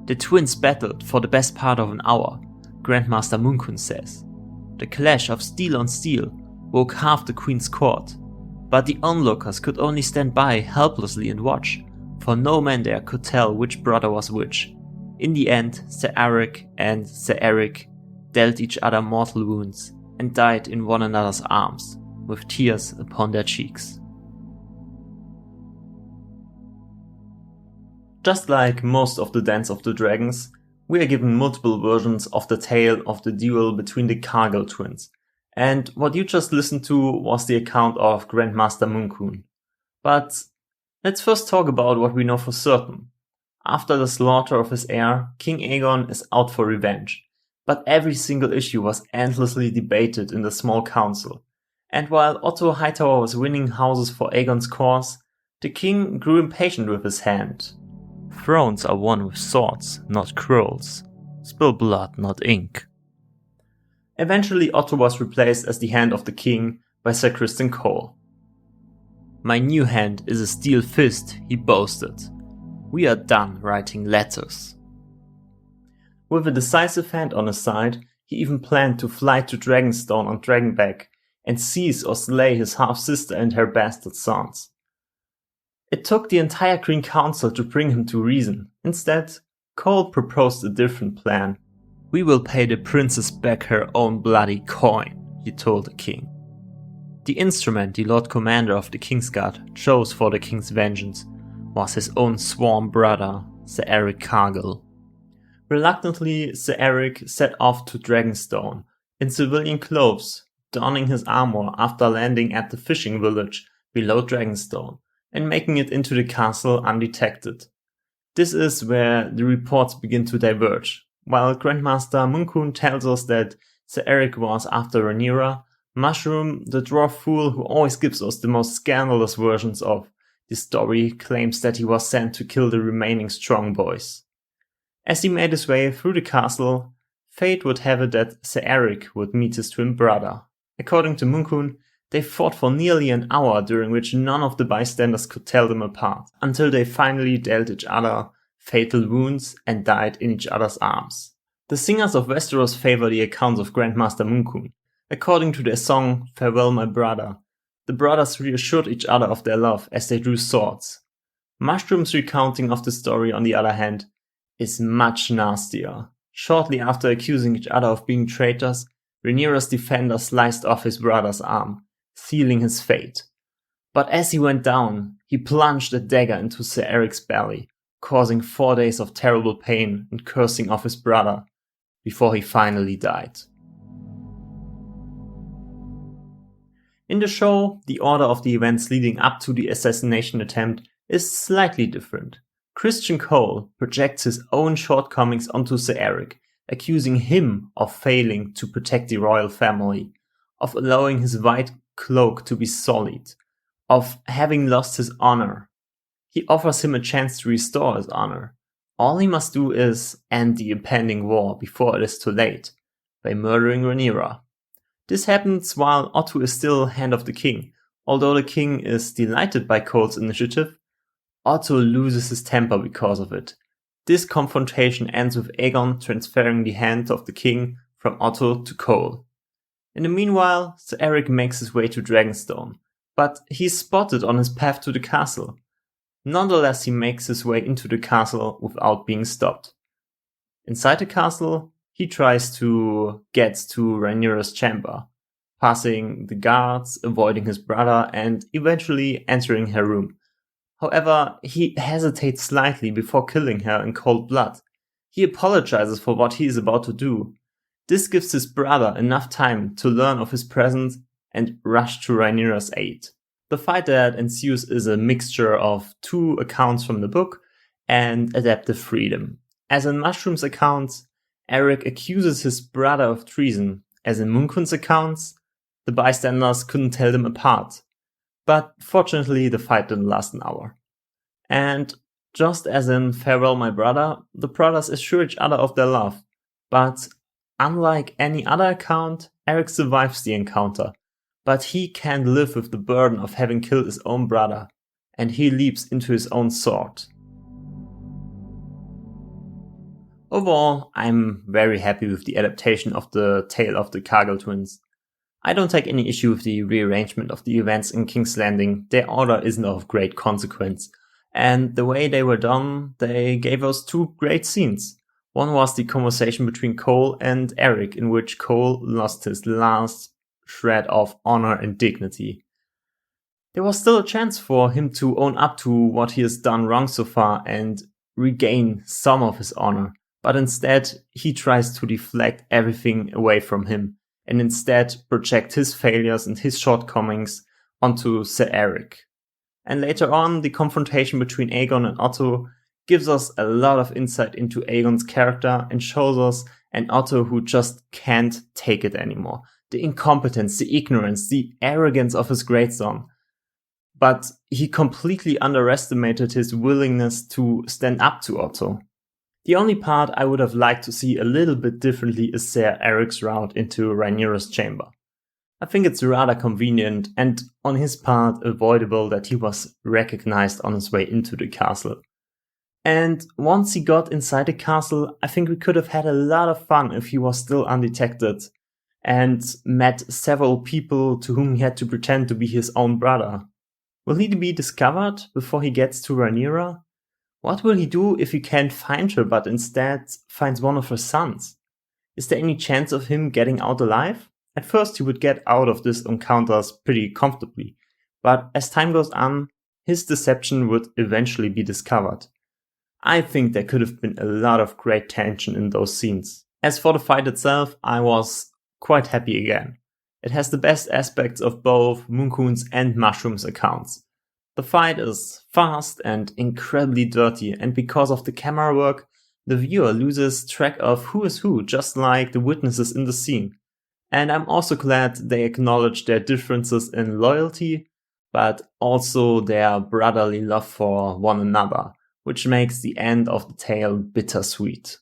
The twins battled for the best part of an hour, Grandmaster Munkun says. The clash of steel on steel woke half the Queen's court, but the onlookers could only stand by helplessly and watch, for no man there could tell which brother was which. In the end, Sir Eric and Sir Eric dealt each other mortal wounds and died in one another's arms, with tears upon their cheeks. Just like most of the Dance of the Dragons, we are given multiple versions of the tale of the duel between the Cargyll twins, and what you just listened to was the account of Grandmaster Munkun. But let's first talk about what we know for certain. After the slaughter of his heir, King Aegon is out for revenge, but every single issue was endlessly debated in the small council, and while Otto Hightower was winning houses for Aegon's cause, the king grew impatient with his hand. Thrones are won with swords, not quarrels. Spill blood, not ink. Eventually Otto was replaced as the hand of the king by Sir Criston Cole. My new hand is a steel fist, he boasted. We are done writing letters. With a decisive hand on his side, he even planned to fly to Dragonstone on Dragonback and seize or slay his half-sister and her bastard sons. It took the entire Green Council to bring him to reason. Instead, Cole proposed a different plan. We will pay the princess back her own bloody coin, he told the king. The instrument the Lord Commander of the Kingsguard chose for the king's vengeance was his own sworn brother, Sir Eric Cargyll. Reluctantly, Sir Eric set off to Dragonstone in civilian clothes, donning his armor after landing at the fishing village below Dragonstone and making it into the castle undetected. This is where the reports begin to diverge. While Grandmaster Munkun tells us that Sir Eric was after Rhaenyra, Mushroom, the dwarf fool who always gives us the most scandalous versions of the story, claims that he was sent to kill the remaining strong boys. As he made his way through the castle, fate would have it that Sir Eric would meet his twin brother. According to Munkun, they fought for nearly an hour during which none of the bystanders could tell them apart, until they finally dealt each other fatal wounds and died in each other's arms. The singers of Westeros favor the accounts of Grandmaster Munkun. According to their song Farewell My Brother, the brothers reassured each other of their love as they drew swords. Mushroom's recounting of the story, on the other hand, is much nastier. Shortly after accusing each other of being traitors, Rhaenyra's defender sliced off his brother's arm, sealing his fate. But as he went down, he plunged a dagger into Sir Eric's belly, causing 4 days of terrible pain and cursing of his brother, before he finally died. In the show, the order of the events leading up to the assassination attempt is slightly different. Criston Cole projects his own shortcomings onto Sir Eric, accusing him of failing to protect the royal family, of allowing his white cloak to be sullied, of having lost his honor. He offers him a chance to restore his honor. All he must do is end the impending war before it is too late, by murdering Rhaenyra. This happens while Otto is still Hand of the King. Although the king is delighted by Cole's initiative, Otto loses his temper because of it. This confrontation ends with Aegon transferring the hand of the king from Otto to Cole. In the meanwhile, Sir Eric makes his way to Dragonstone, but he's spotted on his path to the castle. Nonetheless, he makes his way into the castle without being stopped. Inside the castle, he tries to get to Rhaenyra's chamber, passing the guards, avoiding his brother, and eventually entering her room. However, he hesitates slightly before killing her in cold blood. He apologizes for what he is about to do. This gives his brother enough time to learn of his presence and rush to Rhaenyra's aid. The fight that ensues is a mixture of two accounts from the book and adaptive freedom. As in Mushroom's accounts, Eric accuses his brother of treason. As in Munkun's accounts, the bystanders couldn't tell them apart. But fortunately, the fight didn't last an hour. And just as in Farewell My Brother, the brothers assure each other of their love. But unlike any other account, Eric survives the encounter. But he can't live with the burden of having killed his own brother, and he leaps into his own sword. Overall, I'm very happy with the adaptation of the tale of the Cargyll twins. I don't take any issue with the rearrangement of the events in King's Landing. Their order isn't of great consequence. And the way they were done, they gave us two great scenes. One was the conversation between Cole and Eric, in which Cole lost his last shred of honor and dignity. There was still a chance for him to own up to what he has done wrong so far and regain some of his honor. But instead, he tries to deflect everything away from him and instead project his failures and his shortcomings onto Sir Eric. And later on, the confrontation between Aegon and Otto gives us a lot of insight into Aegon's character and shows us an Otto who just can't take it anymore. The incompetence, the ignorance, the arrogance of his great son. But he completely underestimated his willingness to stand up to Otto. The only part I would have liked to see a little bit differently is Sir Eric's route into Rhaenyra's chamber. I think it's rather convenient and on his part avoidable that he was recognized on his way into the castle. And once he got inside the castle, I think we could have had a lot of fun if he was still undetected and met several people to whom he had to pretend to be his own brother. Will he be discovered before he gets to Rhaenyra? What will he do if he can't find her but instead finds one of her sons? Is there any chance of him getting out alive? At first he would get out of these encounters pretty comfortably, but as time goes on, his deception would eventually be discovered. I think there could have been a lot of great tension in those scenes. As for the fight itself, I was quite happy again. It has the best aspects of both Mooncoon's and Mushroom's accounts. The fight is fast and incredibly dirty, and because of the camera work, the viewer loses track of who is who, just like the witnesses in the scene. And I'm also glad they acknowledge their differences in loyalty, but also their brotherly love for one another, which makes the end of the tale bittersweet.